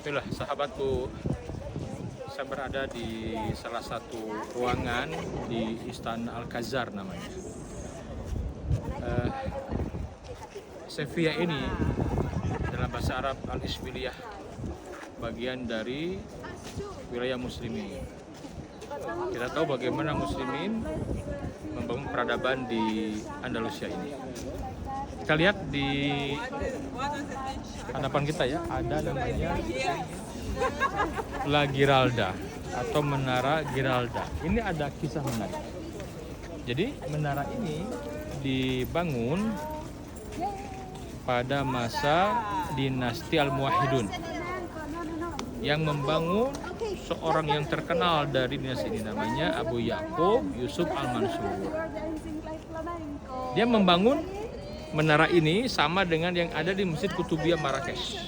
Bismillah, sahabatku. Saya berada di salah satu ruangan di Istana Al-Khazar namanya. Sevilla ini dalam bahasa Arab Al-Isbiliyah, bagian dari wilayah muslimin. Kita tahu bagaimana muslimin membangun peradaban di Andalusia ini. Kita lihat di hadapan kita ya, ada namanya La Giralda atau Menara Giralda. Ini ada kisah menarik. Jadi menara ini dibangun pada masa dinasti Al-Muwahhidun. Yang membangun seorang yang terkenal dari dinasti ini namanya Abu Ya'qub Yusuf Al-Mansur. Dia membangun menara ini sama dengan yang ada di Masjid Qutubiyah Marrakesh.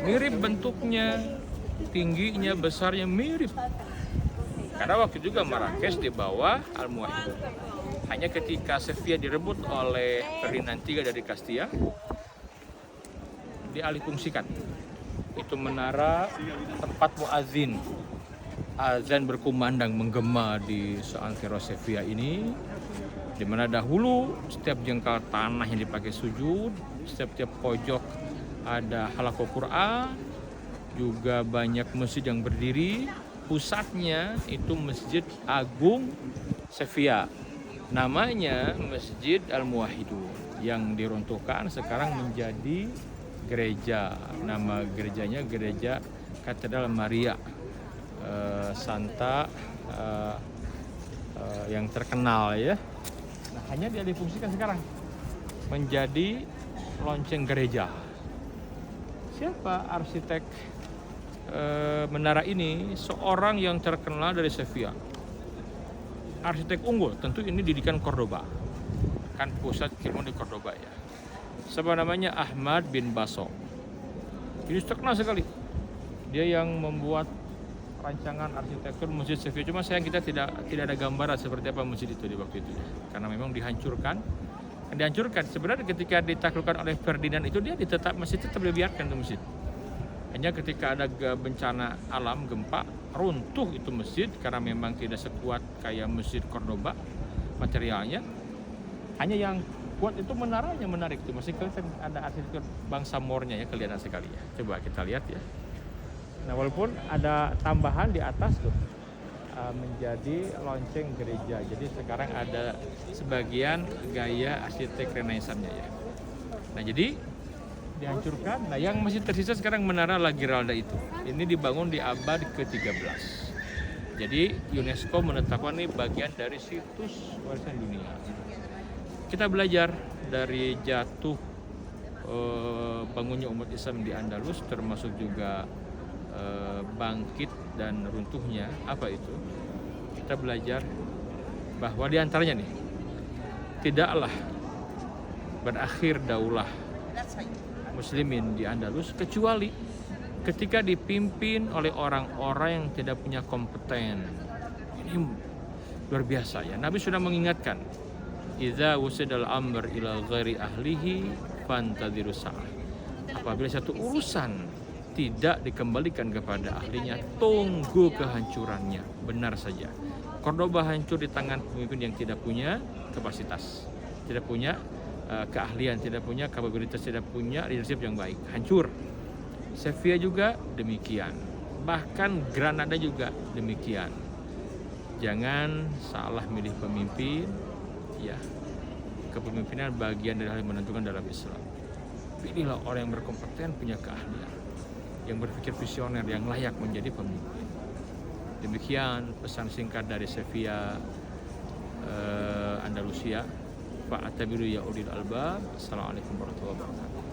Mirip bentuknya, tingginya, besarnya mirip. Karena waktu juga Marrakesh di bawah Al-Muwahhidun. Hanya ketika Sevilla direbut oleh Ferdinand III dari Castilla, dialihfungsikan. Itu menara tempat muazin. Azan berkumandang menggema di seantero Sevilla ini, di mana dahulu setiap jengkal tanah yang dipakai sujud, setiap pojok ada halaqah Quran, juga banyak masjid yang berdiri. Pusatnya itu Masjid Agung Sevilla, namanya Masjid Al-Muwahhidun, yang diruntuhkan sekarang menjadi gereja. Nama gerejanya Gereja Katedral Maria Santa yang terkenal ya. Nah, hanya dia difungsikan sekarang menjadi lonceng gereja. Siapa arsitek menara ini? Seorang yang terkenal dari Sevilla. Arsitek unggul, tentu ini didikan Cordoba. Kan pusat keilmuan di Cordoba ya. Siapa namanya? Ahmad bin Basso. Ini terkenal sekali. Dia yang membuat rancangan arsitektur Masjid Sevilla. Cuma sayang kita tidak ada gambaran seperti apa masjid itu di waktu itu ya. Karena memang dihancurkan. Sebenarnya ketika ditaklukkan oleh Ferdinand itu dia masjid tetap dibiarkan itu masjid. Hanya ketika ada bencana alam, gempa, runtuh itu masjid karena memang tidak sekuat kayak Masjid Cordoba materialnya. Hanya yang kuat itu menaranya, menarik itu. Masih kelihatan ada arsitektur bangsa Moornya ya, kelihatan sekali ya. Coba kita lihat ya. Nah, walaupun ada tambahan di atas tuh menjadi lonceng gereja. Jadi sekarang ada sebagian gaya arsitek Renaissance-nya ya. Nah, jadi dihancurkan. Nah, yang masih tersisa sekarang Menara La Giralda itu. Ini dibangun di abad ke-13. Jadi UNESCO menetapkan ini bagian dari situs warisan dunia. Kita belajar dari jatuh bangunnya umat Islam di Andalus, termasuk juga bangkit dan runtuhnya. Apa itu? Kita belajar bahwa di antaranya nih, tidaklah berakhir daulah muslimin di Andalus kecuali ketika dipimpin oleh orang-orang yang tidak punya kompeten. Ini luar biasa ya. Nabi sudah mengingatkan, idza wusidal amr ila ghairi ahlihi fantadhirus sa'ah. Apabila satu urusan tidak dikembalikan kepada ahlinya, tunggu kehancurannya. Benar saja. Cordoba hancur di tangan pemimpin yang tidak punya kapasitas, tidak punya keahlian, tidak punya kapabilitas, tidak punya leadership yang baik. Hancur. Sevilla juga demikian. Bahkan Granada juga demikian. Jangan salah milih pemimpin. Ya, kepemimpinan bagian dari hal yang menentukan dalam Islam. Pilihlah orang yang berkompeten, punya keahlian, yang berpikir visioner, yang layak menjadi pemimpin. Demikian pesan singkat dari Sevilla, Andalusia. Fa'tabiru ya ulil albab. Assalamualaikum warahmatullahi wabarakatuh.